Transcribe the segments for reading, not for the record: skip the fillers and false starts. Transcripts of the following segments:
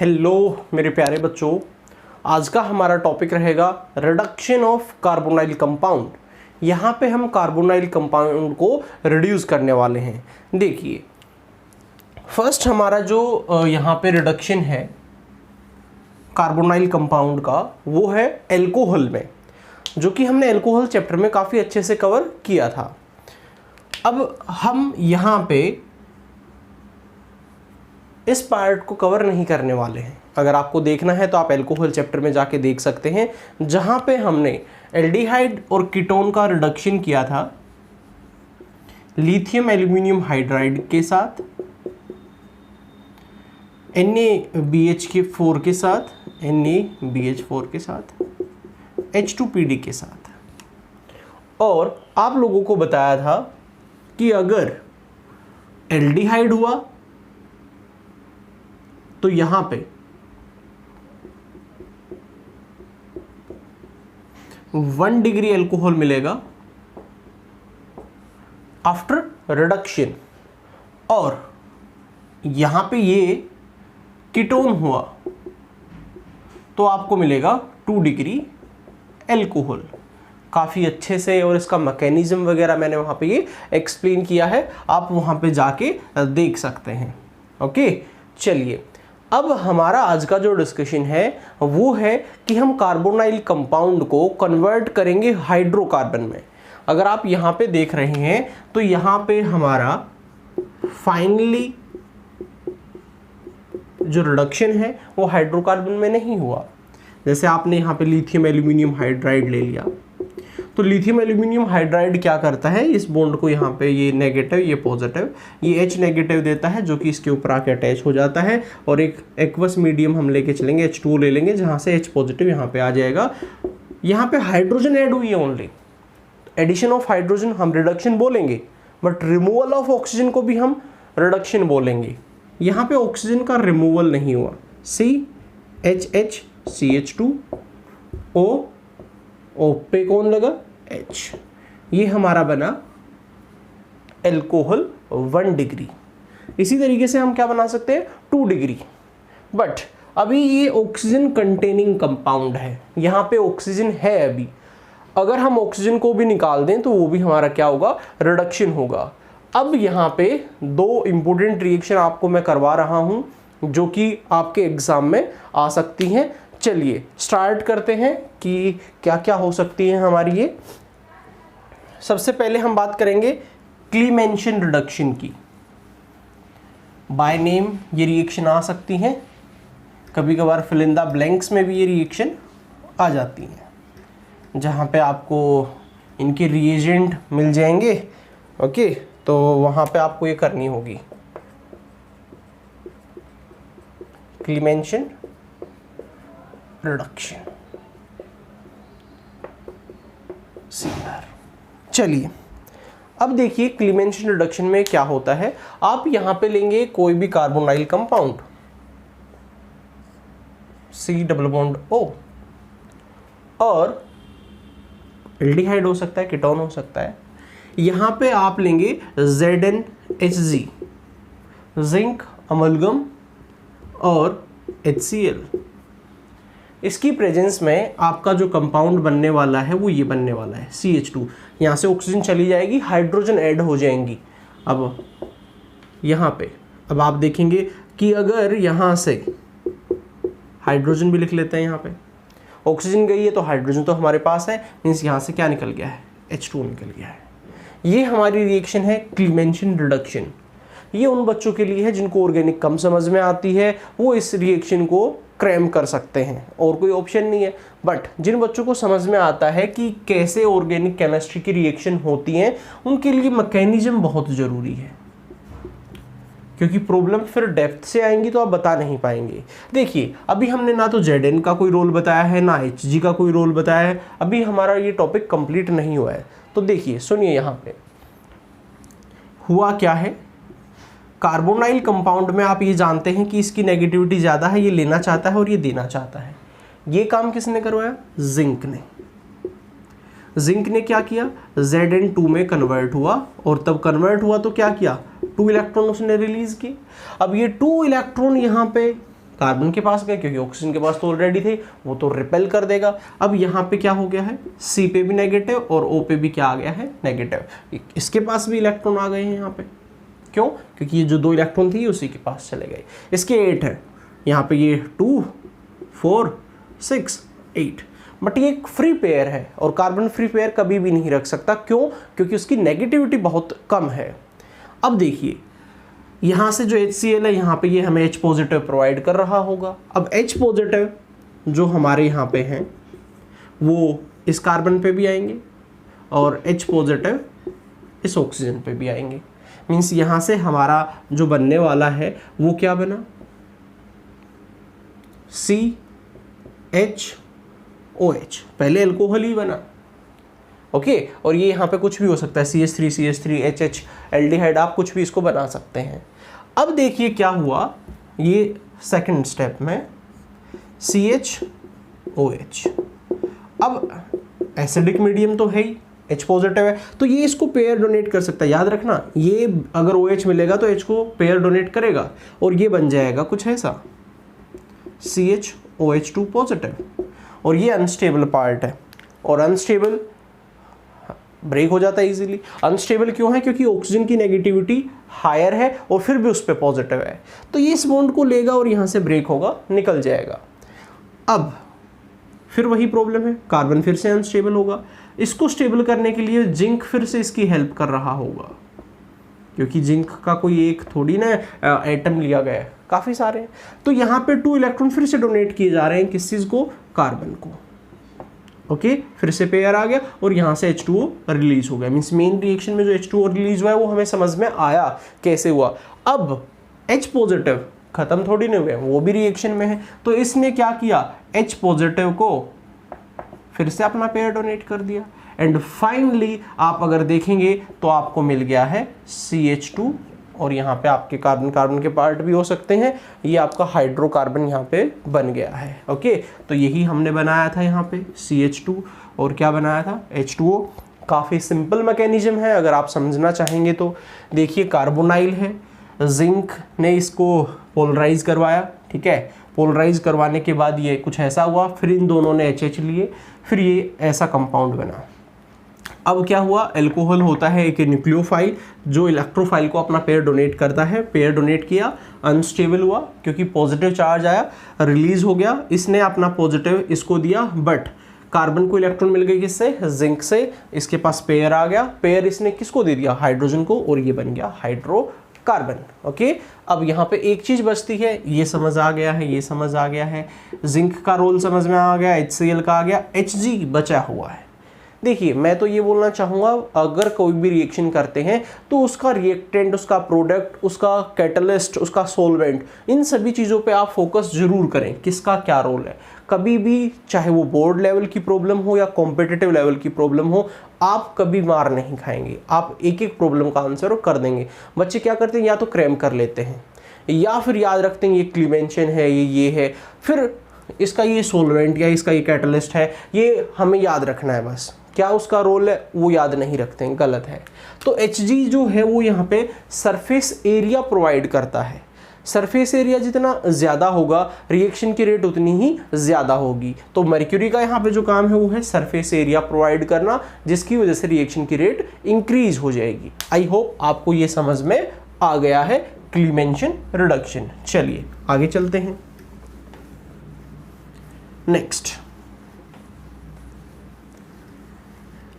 Hello मेरे प्यारे बच्चों, आज का हमारा टॉपिक रहेगा रिडक्शन ऑफ कार्बोनाइल कंपाउंड। यहाँ पे हम कार्बोनाइल कंपाउंड को रिड्यूस करने वाले हैं। देखिए फर्स्ट हमारा जो यहाँ पे रिडक्शन है कार्बोनाइल कंपाउंड का वो है एल्कोहल में, जो कि हमने एल्कोहल चैप्टर में काफ़ी अच्छे से कवर किया था। अब हम यहाँ पे इस पार्ट को कवर नहीं करने वाले हैं। अगर आपको देखना है तो आप एल्कोहल चैप्टर में जाके देख सकते हैं, जहाँ पे हमने एल्डिहाइड और कीटोन का रिडक्शन किया था लिथियम एल्यूमिनियम हाइड्राइड के साथ, NaBH4 के साथ, NaBH4 के साथ, H2PD के साथ। और आप लोगों को बताया था कि अगर एल्डिहाइड हुआ तो यहां पे 1 डिग्री एल्कोहल मिलेगा आफ्टर रिडक्शन, और यहां पे ये कीटोन हुआ तो आपको मिलेगा 2 डिग्री एल्कोहल। काफ़ी अच्छे से, और इसका मैकेनिज्म वगैरह मैंने वहाँ पे ये एक्सप्लेन किया है, आप वहाँ पे जाके देख सकते हैं। ओके, चलिए अब हमारा आज का जो डिस्कशन है वो है कि हम कार्बोनाइल कंपाउंड को कन्वर्ट करेंगे हाइड्रोकार्बन में। अगर आप यहाँ पे देख रहे हैं तो यहाँ पे हमारा फाइनली जो रिडक्शन है वो हाइड्रोकार्बन में नहीं हुआ। जैसे आपने यहाँ पे लिथियम एल्यूमिनियम हाइड्राइड ले लिया, तो लिथियम एल्यूमिनियम हाइड्राइड क्या करता है, इस बॉन्ड को यहाँ पे ये नेगेटिव ये पॉजिटिव, ये H नेगेटिव देता है जो कि इसके ऊपर आके अटैच हो जाता है, और एक एक्वस मीडियम हम लेके चलेंगे, H2 ले लेंगे, जहाँ से H पॉजिटिव यहाँ पे आ जाएगा। यहाँ पे हाइड्रोजन ऐड हुई है, ओनली एडिशन ऑफ हाइड्रोजन हम रिडक्शन बोलेंगे, बट रिमूवल ऑफ ऑक्सीजन को भी हम रिडक्शन बोलेंगे। यहाँ पे ऑक्सीजन का रिमूवल नहीं हुआ, CHH CH2 O पे कौन लगा, H। ये हमारा बना एल्कोहल 1 डिग्री। इसी तरीके से हम क्या बना सकते हैं, 2 डिग्री। बट अभी ये ऑक्सीजन कंटेनिंग कंपाउंड है, यहाँ पे ऑक्सीजन है अभी। अगर हम ऑक्सीजन को भी निकाल दें तो वो भी हमारा क्या होगा, रिडक्शन होगा। अब यहाँ पे 2 इंपॉर्टेंट रिएक्शन आपको मैं करवा रहा हूँ जो कि आपके एग्जाम में आ सकती हैं। चलिए स्टार्ट करते हैं कि क्या क्या हो सकती है हमारी ये। सबसे पहले हम बात करेंगे क्लीमेंशन रिडक्शन की। बाय नेम ये रिएक्शन आ सकती हैं, कभी कभार फिल इन द ब्लैंक्स में भी ये रिएक्शन आ जाती हैं, जहाँ पे आपको इनके रिएजेंट मिल जाएंगे। ओके, तो वहाँ पे आपको ये करनी होगी क्लीमेंशन रिडक्शन। चलिए अब देखिए क्लीमेंशन रिडक्शन में क्या होता है। आप यहां पे लेंगे कोई भी carbonyl compound, C double bond O, और एल्डिहाइड हो सकता है, कीटोन हो सकता है। यहां पे आप लेंगे ZnHg, जिंक अमलगम और HCl। इसकी प्रेजेंस में आपका जो कंपाउंड बनने वाला है वो ये बनने वाला है CH2। यहाँ से ऑक्सीजन चली जाएगी, हाइड्रोजन ऐड हो जाएंगी। अब यहाँ पे अब आप देखेंगे कि अगर यहाँ से हाइड्रोजन भी लिख लेते हैं, यहाँ पे ऑक्सीजन गई है तो हाइड्रोजन तो हमारे पास है, मीन्स यहाँ से क्या निकल गया है, H2 निकल गया है। ये हमारी रिएक्शन है क्लीमेंशन रिडक्शन। ये उन बच्चों के लिए है जिनको ऑर्गेनिक कम समझ में आती है, वो इस रिएक्शन को क्रैम कर सकते हैं, और कोई ऑप्शन नहीं है। बट जिन बच्चों को समझ में आता है कि कैसे ऑर्गेनिक केमिस्ट्री की रिएक्शन होती हैं, उनके लिए मैकेनिज्म बहुत ज़रूरी है, क्योंकि प्रॉब्लम फिर डेप्थ से आएंगी तो आप बता नहीं पाएंगे। देखिए अभी हमने ना तो Zn का कोई रोल बताया है, ना Hg का कोई रोल बताया है, अभी हमारा ये टॉपिक कंप्लीट नहीं हुआ है। तो देखिए सुनिए, यहाँ पे हुआ क्या है, कार्बोनाइल कंपाउंड में आप ये जानते हैं कि इसकी नेगेटिविटी ज़्यादा है, ये लेना चाहता है और ये देना चाहता है। ये काम किसने करवाया, जिंक ने। जिंक ने क्या किया, Zn2 में कन्वर्ट हुआ, और तब कन्वर्ट हुआ तो क्या किया, 2 इलेक्ट्रॉन उसने रिलीज किए। अब ये 2 इलेक्ट्रॉन यहाँ पे कार्बन के पास गए क्योंकि ऑक्सीजन के पास तो ऑलरेडी थे, वो तो रिपेल कर देगा। अब यहाँ पे क्या हो गया है, C पे भी नेगेटिव और O पे भी क्या आ गया है, नेगेटिव। इसके पास भी इलेक्ट्रॉन आ गए हैं यहाँ पे, क्यों, क्योंकि ये जो 2 इलेक्ट्रॉन थी उसी के पास चले गए। इसके 8 है, यहाँ पे ये 2 4 6 8, बट ये एक फ्री पेयर है और कार्बन फ्री पेयर कभी भी नहीं रख सकता, क्यों, क्योंकि उसकी नेगेटिविटी बहुत कम है। अब देखिए यहाँ से जो HCl है यहाँ पे ये हमें H पॉजिटिव प्रोवाइड कर रहा होगा। अब H पॉजिटिव जो हमारे यहाँ पे हैं वो इस कार्बन पे भी आएंगे और H पॉजिटिव इस ऑक्सीजन पे भी आएंगे। मीन्स यहाँ से हमारा जो बनने वाला है वो क्या बना, CHOH, पहले अल्कोहल ही बना। ओके, और ये यहाँ पे कुछ भी हो सकता है, CH3 HH, एल्डिहाइड, आप कुछ भी इसको बना सकते हैं। अब देखिए क्या हुआ, ये सेकंड स्टेप में CHOH, अब एसिडिक मीडियम तो है ही, H पॉजिटिव है, तो ये इसको पेयर डोनेट कर सकता है। याद रखना, ये अगर OH मिलेगा तो H को पेयर डोनेट करेगा और ये बन जाएगा कुछ ऐसा CHOH2 पॉजिटिव, और ये अनस्टेबल पार्ट है और अनस्टेबल ब्रेक हो जाता है इजीली। अनस्टेबल क्यों है, क्योंकि ऑक्सीजन की नेगेटिविटी हायर है और फिर भी उस पर पॉजिटिव है, तो ये इस बॉन्ड को लेगा और यहाँ से ब्रेक होगा, निकल जाएगा। अब फिर वही प्रॉब्लम है, कार्बन फिर से अनस्टेबल होगा। इसको स्टेबल करने के लिए जिंक फिर से इसकी हेल्प कर रहा होगा, क्योंकि जिंक का कोई एक थोड़ी ना एटम लिया गया है, काफ़ी सारे हैं। तो यहाँ पे 2 इलेक्ट्रॉन फिर से डोनेट किए जा रहे हैं, किस चीज़ को, कार्बन को। ओके, फिर से पेयर आ गया और यहाँ से H2O रिलीज हो गया। मीन्स मेन रिएक्शन में जो H2O रिलीज हुआ है वो हमें समझ में आया कैसे हुआ। अब H पॉजिटिव खत्म थोड़ी नहीं हुए, वो भी रिएक्शन में है, तो इसने क्या किया, H पॉजिटिव को फिर से अपना पेयर डोनेट कर दिया एंड फाइनली आप अगर देखेंगे तो आपको मिल गया है CH2, और यहाँ पे आपके कार्बन कार्बन के पार्ट भी हो सकते हैं, ये आपका हाइड्रोकार्बन यहाँ पे बन गया है। ओके, तो यही हमने बनाया था यहाँ पे CH2 और क्या बनाया था, H2O। काफ़ी सिंपल मैकेनिज्म है, अगर आप समझना चाहेंगे तो। देखिए कार्बोनाइल है, जिंक ने इसको पोलराइज करवाया, ठीक है, पोलराइज करवाने के बाद ये कुछ ऐसा हुआ, फिर इन दोनों ने HH लिए, फिर ये ऐसा कंपाउंड बना। अब क्या हुआ, अल्कोहल होता है एक न्यूक्लियोफाइल जो इलेक्ट्रोफाइल को अपना पेयर डोनेट करता है, पेयर डोनेट किया, अनस्टेबल हुआ क्योंकि पॉजिटिव चार्ज आया, रिलीज हो गया, इसने अपना पॉजिटिव इसको दिया, बट कार्बन को इलेक्ट्रॉन मिल गई किससे, जिंक से, इसके पास पेयर आ गया, पेयर इसने किसको दे दिया, हाइड्रोजन को, और ये बन गया हाइड्रोकार्बन। ओके, अब यहाँ पे एक चीज बचती है, ये समझ आ गया है, ये समझ आ गया है, जिंक का रोल समझ में आ गया, HCl का आ गया, Hg बचा हुआ है। देखिए मैं तो ये बोलना चाहूँगा, अगर कोई भी रिएक्शन करते हैं तो उसका रिएक्टेंट, उसका प्रोडक्ट, उसका कैटलिस्ट, उसका सोलवेंट, इन सभी चीज़ों पे आप फोकस जरूर करें, किसका क्या रोल है। कभी भी, चाहे वो बोर्ड लेवल की प्रॉब्लम हो या कॉम्पिटिटिव लेवल की प्रॉब्लम हो, आप कभी मार नहीं खाएंगे, आप एक एक प्रॉब्लम का आंसर कर देंगे। बच्चे क्या करते हैं, या तो क्रैम कर लेते हैं या फिर याद रखते हैं ये क्लीमेंशन है, ये है, फिर इसका ये सोलवेंट या इसका ये कैटलिस्ट है, ये हमें याद रखना है, बस क्या उसका रोल है वो याद नहीं रखते हैं, गलत है। तो Hg जो है वो यहाँ पे सरफेस एरिया प्रोवाइड करता है। सरफेस एरिया जितना ज़्यादा होगा रिएक्शन की रेट उतनी ही ज़्यादा होगी। तो मर्क्यूरी का यहाँ पे जो काम है वो है सरफेस एरिया प्रोवाइड करना, जिसकी वजह से रिएक्शन की रेट इंक्रीज हो जाएगी। आई होप आपको ये समझ में आ गया है क्लीमेंशन रिडक्शन। चलिए आगे चलते हैं।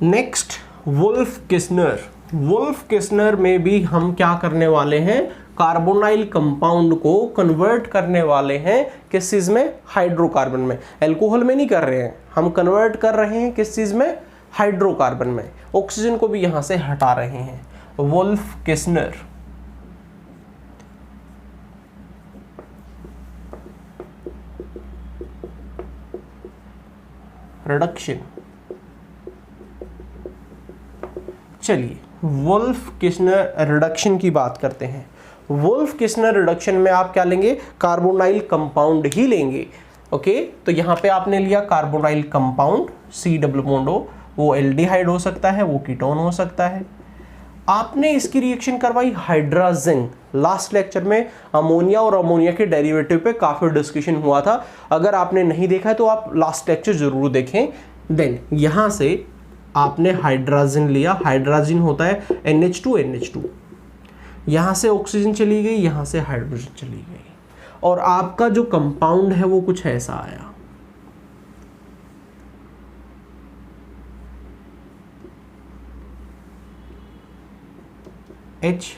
नेक्स्ट वुल्फ-किस्नर। वुल्फ-किस्नर में भी हम क्या करने वाले हैं, कार्बोनाइल कंपाउंड को कन्वर्ट करने वाले हैं किस चीज में, हाइड्रोकार्बन में। अल्कोहल में नहीं कर रहे हैं, हम कन्वर्ट कर रहे हैं किस चीज में, हाइड्रोकार्बन में। ऑक्सीजन को भी यहां से हटा रहे हैं। वुल्फ-किस्नर रिडक्शन। चलिए वुल्फ-किस्नर रिडक्शन की बात करते हैं। वुल्फ-किस्नर रिडक्शन में आप क्या लेंगे, कार्बोनाइल कंपाउंड ही लेंगे। ओके, तो यहाँ पे आपने लिया carbonyl compound C double bond O, वो एल्डिहाइड हो सकता है, वो कीटोन हो सकता है। आपने इसकी रिएक्शन करवाई हाइड्राजिन, लास्ट लेक्चर में अमोनिया और अमोनिया के डेरिवेटिव पे काफ़ी डिस्कशन हुआ था। अगर आपने नहीं देखा है तो आप लास्ट लेक्चर ज़रूर देखें। देन यहाँ से आपने हाइड्रोजन लिया, हाइड्रोजन होता है NH2 NH2, यहाँ से ऑक्सीजन चली गई, यहाँ से हाइड्रोजन चली गई, और आपका जो कंपाउंड है वो कुछ ऐसा आया। H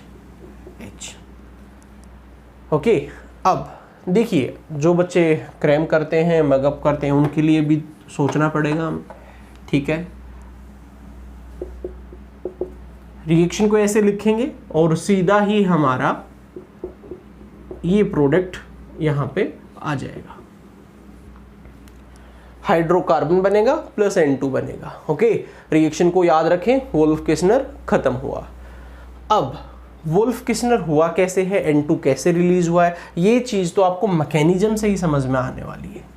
okay. अब देखिए, जो बच्चे क्रैम करते हैं, मगअप करते हैं, उनके लिए भी सोचना पड़ेगा, ठीक है। रिएक्शन को ऐसे लिखेंगे और सीधा ही हमारा ये प्रोडक्ट यहाँ पे आ जाएगा, हाइड्रोकार्बन बनेगा प्लस N2 बनेगा। ओके, रिएक्शन को याद रखें, वुल्फ किस्नर खत्म हुआ। अब वुल्फ किस्नर हुआ कैसे है, N2 कैसे रिलीज हुआ है, ये चीज़ तो आपको मैकेनिज्म से ही समझ में आने वाली है।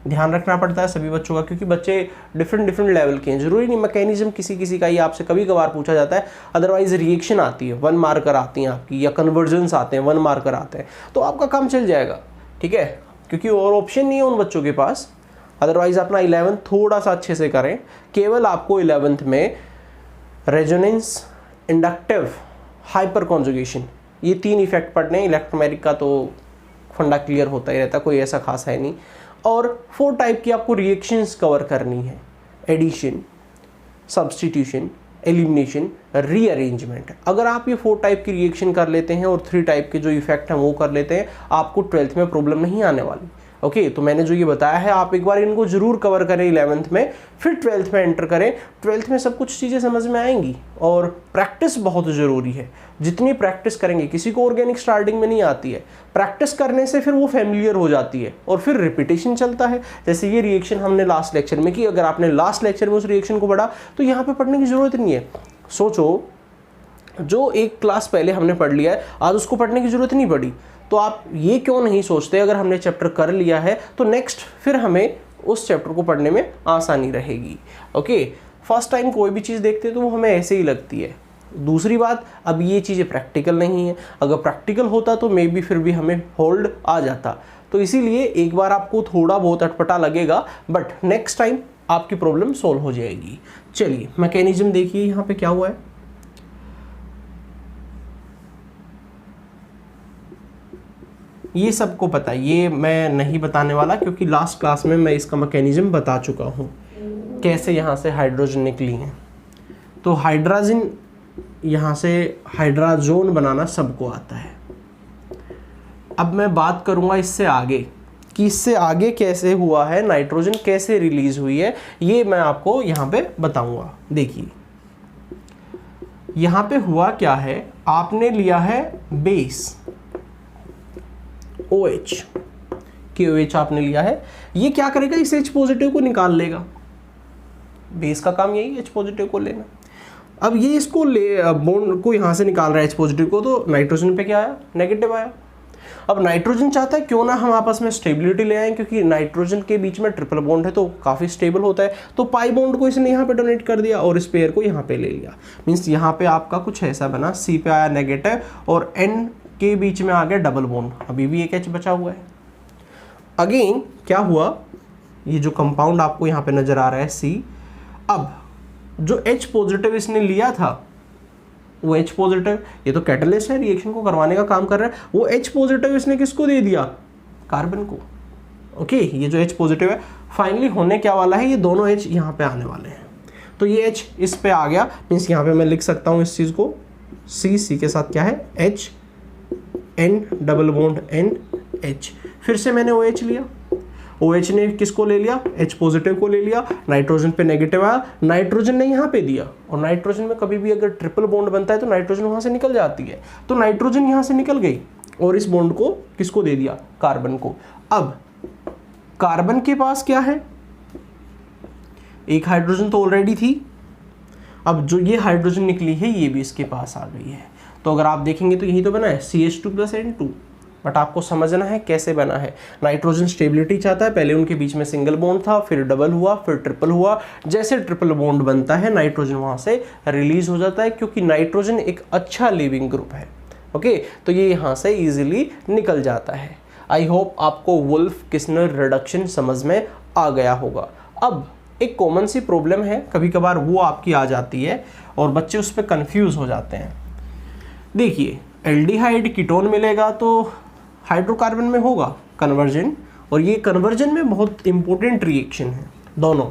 ध्यान रखना पड़ता है सभी बच्चों का, क्योंकि बच्चे डिफरेंट लेवल के हैं। जरूरी नहीं मैकेनिज्म किसी का ही आपसे कभी कभार पूछा जाता है, अदरवाइज रिएक्शन आती है 1 मार्कर आती हैं आपकी, या कन्वर्जन्स आते हैं 1 मार्कर आते हैं, तो आपका काम चल जाएगा, ठीक है, क्योंकि और ऑप्शन नहीं है उन बच्चों के पास। अदरवाइज अपना 11th थोड़ा सा अच्छे से करें। केवल आपको 11th में रेजोनेंस, इंडक्टिव, हाइपर कॉन्जुगेशन, ये 3 इफेक्ट पढ़ने हैं। इलेक्ट्रोमैग्नेटिक का तो फंडा क्लियर होता ही रहता, कोई ऐसा खास है नहीं। और 4 टाइप की आपको रिएक्शंस कवर करनी है, एडिशन, सब्स्टिट्यूशन, एलिमिनेशन, रीअरेंजमेंट। अगर आप ये 4 टाइप की रिएक्शन कर लेते हैं और 3 टाइप के जो इफेक्ट हैं वो कर लेते हैं, आपको 12th में प्रॉब्लम नहीं आने वाली। ओके, तो मैंने जो ये बताया है आप एक बार इनको जरूर कवर करें 11th में, फिर 12th में एंटर करें। 12th में सब कुछ चीज़ें समझ में आएंगी, और प्रैक्टिस बहुत ज़रूरी है। जितनी प्रैक्टिस करेंगे, किसी को ऑर्गेनिक स्टार्टिंग में नहीं आती है, प्रैक्टिस करने से फिर वो फैमिलियर हो जाती है और फिर रिपीटेशन चलता है। जैसे ये रिएक्शन हमने लास्ट लेक्चर में की, अगर आपने लास्ट लेक्चर में उस रिएक्शन को पढ़ा तो यहाँ पे पढ़ने की ज़रूरत नहीं है। सोचो, जो एक क्लास पहले हमने पढ़ लिया है, आज उसको पढ़ने की ज़रूरत नहीं पड़ी, तो आप ये क्यों नहीं सोचते, अगर हमने चैप्टर कर लिया है तो नेक्स्ट फिर हमें उस चैप्टर को पढ़ने में आसानी रहेगी। ओके, फर्स्ट टाइम कोई भी चीज़ देखते हैं तो वो हमें ऐसे ही लगती है। दूसरी बात, अब ये चीज़ें प्रैक्टिकल नहीं है, अगर प्रैक्टिकल होता तो मे बी फिर भी हमें होल्ड आ जाता। तो इसीलिए एक बार आपको थोड़ा बहुत अटपटा लगेगा, बट नेक्स्ट टाइम आपकी प्रॉब्लम सोल्व हो जाएगी। चलिए मैकेनिज्म देखिए यहाँ पे क्या हुआ है। ये सबको पता है, ये मैं नहीं बताने वाला, क्योंकि लास्ट क्लास में मैं इसका मैकेनिज्म बता चुका हूँ, कैसे यहाँ से हाइड्रोजन निकली हैं। तो हाइड्रोजन यहाँ से हाइड्राजोन बनाना सबको आता है। अब मैं बात करूँगा इससे आगे कि इससे आगे कैसे हुआ है, नाइट्रोजन कैसे रिलीज हुई है, ये मैं आपको यहाँ पे बताऊँगा। देखिए यहाँ पे हुआ क्या है, आपने लिया है बेस OH, KOH आपने लिया है। ये क्या करेगा, इस H पॉजिटिव को निकाल लेगा। बेस का काम यही H पॉजिटिव को लेना। अब ये इसको ले बॉन्ड को यहाँ से निकाल रहा है H पॉजिटिव को, तो नाइट्रोजन पे क्या आया, नेगेटिव आया। अब नाइट्रोजन चाहता है क्यों ना हम आपस में स्टेबिलिटी ले आएं, क्योंकि नाइट्रोजन के बीच में ट्रिपल बॉन्ड है तो काफ़ी स्टेबल होता है। तो पाई बॉन्ड को इसने यहाँ पे डोनेट कर दिया और इस पेयर को यहाँ पे ले लिया। मीन्स यहाँ पे आपका कुछ ऐसा बना, C पे आया नेगेटिव और N के बीच में आ गया डबल बॉन्ड, अभी भी एक H बचा हुआ है। अगेन क्या हुआ, ये जो कंपाउंड आपको यहाँ पे नजर आ रहा है C, अब जो H पॉजिटिव इसने लिया था वो H पॉजिटिव, ये तो कैटलिस्ट है, रिएक्शन को करवाने का काम कर रहा है, वो H पॉजिटिव इसने किसको दे दिया, कार्बन को। ओके, ये जो H पॉजिटिव है, फाइनली होने क्या वाला है, ये दोनों H यहाँ पे आने वाले हैं। तो ये H इस पे आ गया, मीन्स यहाँ पे मैं लिख सकता हूँ इस चीज़ को, C के साथ क्या है H, N double bond N H। फिर से मैंने OH लिया, OH ने किसको ले लिया, H पॉजिटिव को ले लिया, नाइट्रोजन पे नेगेटिव आया, नाइट्रोजन ने यहाँ पे दिया। और नाइट्रोजन में कभी भी अगर ट्रिपल बॉन्ड बनता है तो नाइट्रोजन वहाँ से निकल जाती है, तो नाइट्रोजन यहाँ से निकल गई और इस बॉन्ड को किसको दे दिया, कार्बन को। अब कार्बन के पास क्या है, एक हाइड्रोजन तो ऑलरेडी थी, अब जो ये हाइड्रोजन निकली है ये भी इसके पास आ गई है। तो अगर आप देखेंगे तो यही तो बना है CH2 + N2, बट आपको समझना है कैसे बना है। नाइट्रोजन स्टेबिलिटी चाहता है, पहले उनके बीच में सिंगल बॉन्ड था, फिर डबल हुआ, फिर ट्रिपल हुआ। जैसे ट्रिपल बॉन्ड बनता है नाइट्रोजन वहाँ से रिलीज हो जाता है, क्योंकि नाइट्रोजन एक अच्छा लिविंग ग्रुप है। ओके, तो ये यहाँ से इजीली निकल जाता है। आई होप आपको वुल्फ किस्नर रिडक्शन समझ में आ गया होगा। अब एक कॉमन सी प्रॉब्लम है, कभी कभार वो आपकी आ जाती है और बच्चे उस पर कंफ्यूज हो जाते हैं। देखिए, एल्डिहाइड कीटोन मिलेगा तो हाइड्रोकार्बन में होगा कन्वर्जन, और ये कन्वर्जन में बहुत इंपॉर्टेंट रिएक्शन है दोनों,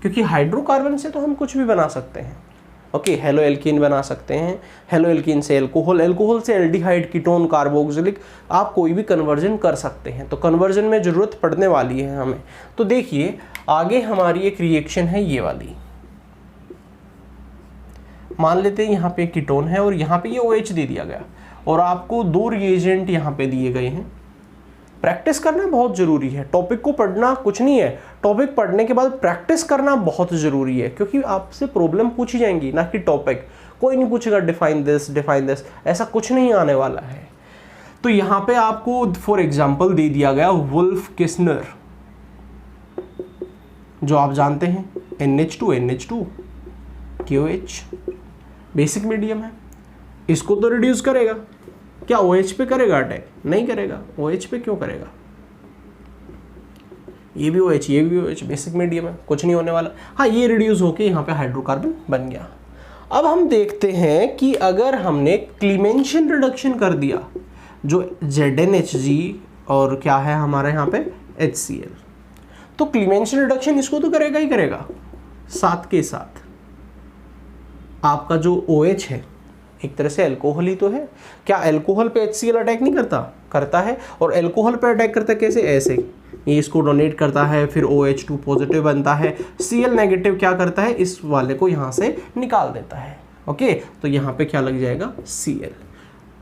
क्योंकि हाइड्रोकार्बन से तो हम कुछ भी बना सकते हैं। ओके, हेलो एल्कीन बना सकते हैं, हेलो एल्कीन से एल्कोहल, एल्कोहल से एल्डिहाइड, कीटोन, कार्बोक्सिलिक, आप कोई भी कन्वर्जन कर सकते हैं। तो कन्वर्जन में ज़रूरत पड़ने वाली है हमें। तो देखिए, आगे हमारी एक रिएक्शन है ये वाली। मान लेते हैं यहाँ पे कीटोन है और यहाँ पे ये OH दे दिया गया, और आपको 2 रिएजेंट यहाँ पे दिए गए हैं। प्रैक्टिस करना बहुत ज़रूरी है, टॉपिक को पढ़ना कुछ नहीं है, टॉपिक पढ़ने के बाद प्रैक्टिस करना बहुत ज़रूरी है, क्योंकि आपसे प्रॉब्लम पूछी जाएंगी, ना कि टॉपिक। कोई नहीं पूछेगा डिफाइन दिस, ऐसा कुछ नहीं आने वाला है। तो यहाँ पे आपको फॉर एग्जांपल दे दिया गया वुल्फ किस्नर, जो आप जानते हैं NH2 KOH बेसिक मीडियम है, इसको तो रिड्यूस करेगा। क्या OH पे करेगा अटैक? नहीं करेगा। OH पे क्यों करेगा? ये भी OH बेसिक मीडियम है, कुछ नहीं होने वाला। हाँ, ये रिड्यूस होके यहाँ पे हाइड्रोकार्बन बन गया। अब हम देखते हैं कि अगर हमने क्लीमेंशन रिडक्शन कर दिया, जो ZnHg और क्या है हमारे यहाँ पे HCl, तो क्लीमेंशन रिडक्शन इसको तो करेगा ही करेगा। साथ के साथ आपका जो OH है एक तरह से अल्कोहल ही तो है। क्या अल्कोहल पे HCl अटैक नहीं करता? करता है। और अल्कोहल पे अटैक करता है कैसे? ऐसे, ये इसको डोनेट करता है, फिर OH2 पॉजिटिव बनता है, Cl नेगेटिव क्या करता है? इस वाले को यहाँ से निकाल देता है। ओके, तो यहाँ पे क्या लग जाएगा? Cl।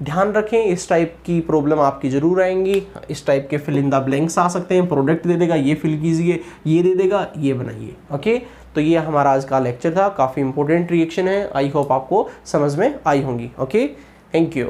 ध्यान रखें, इस टाइप की प्रॉब्लम आपकी जरूर आएंगी। इस टाइप के फिल इन द ब्लैंक्स आ सकते हैं। प्रोडक्ट दे देगा, ये फिल कीजिए, ये दे देगा, ये बनाइए। ओके, तो ये हमारा आज का लेक्चर था। काफ़ी इंपॉर्टेंट रिएक्शन है। आई होप आपको समझ में आई होंगी। Okay, thank you.